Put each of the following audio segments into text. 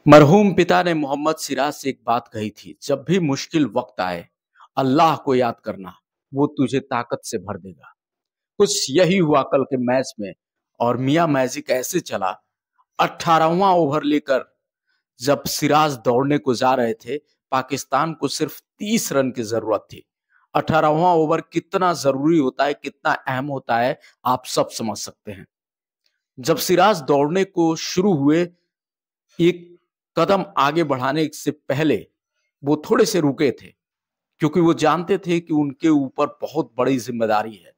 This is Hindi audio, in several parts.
मरहूम पिता ने मोहम्मद सिराज से एक बात कही थी, जब भी मुश्किल वक्त आए अल्लाह को याद करना, वो तुझे ताकत से भर देगा। कुछ यही हुआ कल के मैच में। और मियां मैजिक ऐसे चला। 18वां ओवर लेकर जब सिराज दौड़ने को जा रहे थे, पाकिस्तान को सिर्फ 30 रन की जरूरत थी। 18वां ओवर कितना जरूरी होता है, कितना अहम होता है, आप सब समझ सकते हैं। जब सिराज दौड़ने को शुरू हुए, एक कदम आगे बढ़ाने से पहले वो थोड़े से रुके थे, क्योंकि वो जानते थे कि उनके ऊपर बहुत बड़ी जिम्मेदारी है।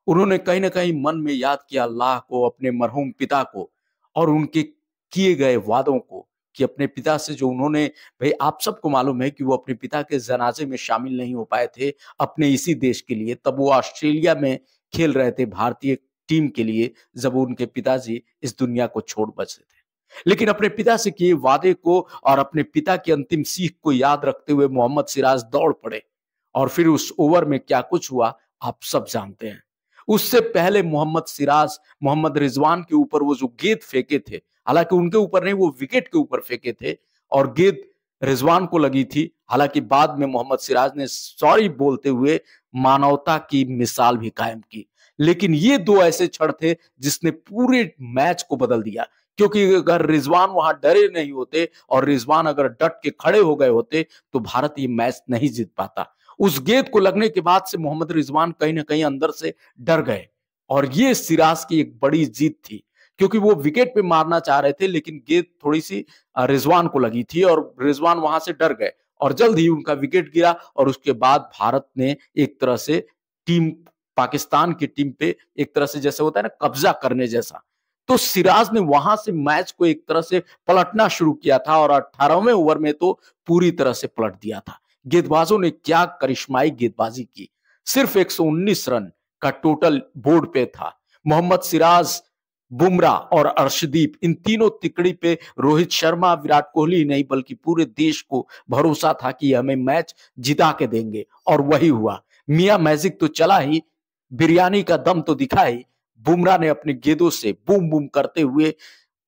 उन्होंने कहीं ना कहीं मन में याद किया अल्लाह को, अपने मरहूम पिता को और उनके किए गए वादों को, कि अपने पिता से जो उन्होंने, भाई आप सबको मालूम है कि वो अपने पिता के जनाजे में शामिल नहीं हो पाए थे अपने इसी देश के लिए। तब वो ऑस्ट्रेलिया में खेल रहे थे भारतीय टीम के लिए, जब उनके पिताजी इस दुनिया को छोड़ बसे थे। लेकिन अपने पिता से किए वादे को और अपने पिता की अंतिम सीख को याद रखते हुए मोहम्मद सिराज दौड़ पड़े। और फिर उस ओवर में क्या कुछ हुआ आप सब जानते हैं। उससे पहले मोहम्मद सिराज मोहम्मद रिजवान के ऊपर वो जो गेंद फेंके थे, हालांकि उनके ऊपर नहीं, वो विकेट के ऊपर फेंके थे और गेंद रिजवान को लगी थी। हालांकि बाद में मोहम्मद सिराज ने सॉरी बोलते हुए मानवता की मिसाल भी कायम की। लेकिन ये दो ऐसे क्षण थे जिसने पूरे मैच को बदल दिया। क्योंकि अगर रिजवान वहां डरे नहीं होते और रिजवान अगर डट के खड़े हो गए होते, तो भारत ये मैच नहीं जीत पाता। उस गेंद को लगने के बाद से मोहम्मद रिजवान कहीं ना कहीं अंदर से डर गए। और ये सिराज की एक बड़ी जीत थी, क्योंकि वो विकेट पे मारना चाह रहे थे, लेकिन गेंद थोड़ी सी रिजवान को लगी थी और रिजवान वहां से डर गए और जल्द ही उनका विकेट गिरा। और उसके बाद भारत ने एक तरह से टीम पाकिस्तान की टीम पे एक तरह से जैसे होता है ना, कब्जा करने जैसा। तो सिराज ने वहां से मैच को एक तरह से पलटना शुरू किया था और 18वें ओवर में तो पूरी तरह से पलट दिया था। गेंदबाजों ने क्या करिश्माई गेंदबाजी की। सिर्फ 119 रन का टोटल बोर्ड पे था। मोहम्मद सिराज, बुमराह और अर्शदीप, इन तीनों तिकड़ी पे रोहित शर्मा, विराट कोहली नहीं बल्कि पूरे देश को भरोसा था कि हमें मैच जिता के देंगे। और वही हुआ। मियां मैजिक तो चला ही, बिरयानी का दम तो दिखा ही। बुमराह ने अपने गेंदों से बूम बूम करते हुए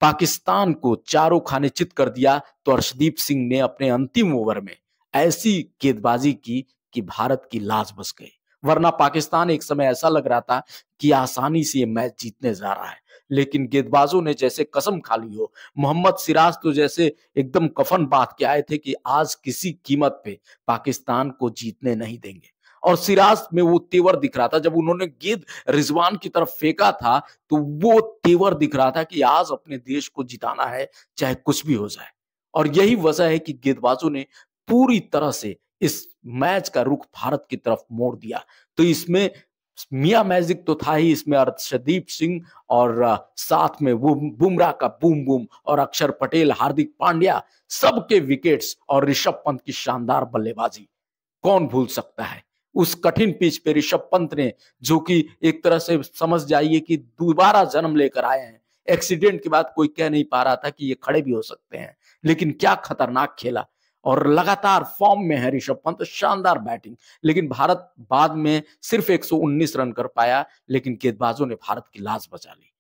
पाकिस्तान को चारों खाने चित कर दिया। तो अर्शदीप सिंह ने अपने अंतिम ओवर में ऐसी गेंदबाजी की कि भारत की लाज बच गई। वरना पाकिस्तान एक समय ऐसा लग रहा था कि आसानी से ये मैच जीतने जा रहा है। लेकिन गेंदबाजों ने जैसे कसम खा ली हो। मोहम्मद सिराज तो जैसे एकदम कफन बांध के आए थे कि आज किसी कीमत पे पाकिस्तान को जीतने नहीं देंगे। और सिराज में वो तेवर दिख रहा था, जब उन्होंने गेंद रिजवान की तरफ फेंका था तो वो तेवर दिख रहा था कि आज अपने देश को जिताना है, चाहे कुछ भी हो जाए। और यही वजह है कि गेंदबाजों ने पूरी तरह से इस मैच का रुख भारत की तरफ मोड़ दिया। तो इसमें मियां मैजिक तो था ही, इसमें अर्शदीप सिंह और साथ में वो बुमराह का बूम बूम और अक्षर पटेल, हार्दिक पांड्या, सबके विकेट्स और ऋषभ पंत की शानदार बल्लेबाजी कौन भूल सकता है। उस कठिन पिच पे ऋषभ पंत ने, जो कि एक तरह से समझ जाइए कि दोबारा जन्म लेकर आए हैं। एक्सीडेंट के बाद कोई कह नहीं पा रहा था कि ये खड़े भी हो सकते हैं, लेकिन क्या खतरनाक खेला। और लगातार फॉर्म में है ऋषभ पंत, शानदार बैटिंग। लेकिन भारत बाद में सिर्फ 119 रन कर पाया, लेकिन गेंदबाजों ने भारत की लाज बचा ली।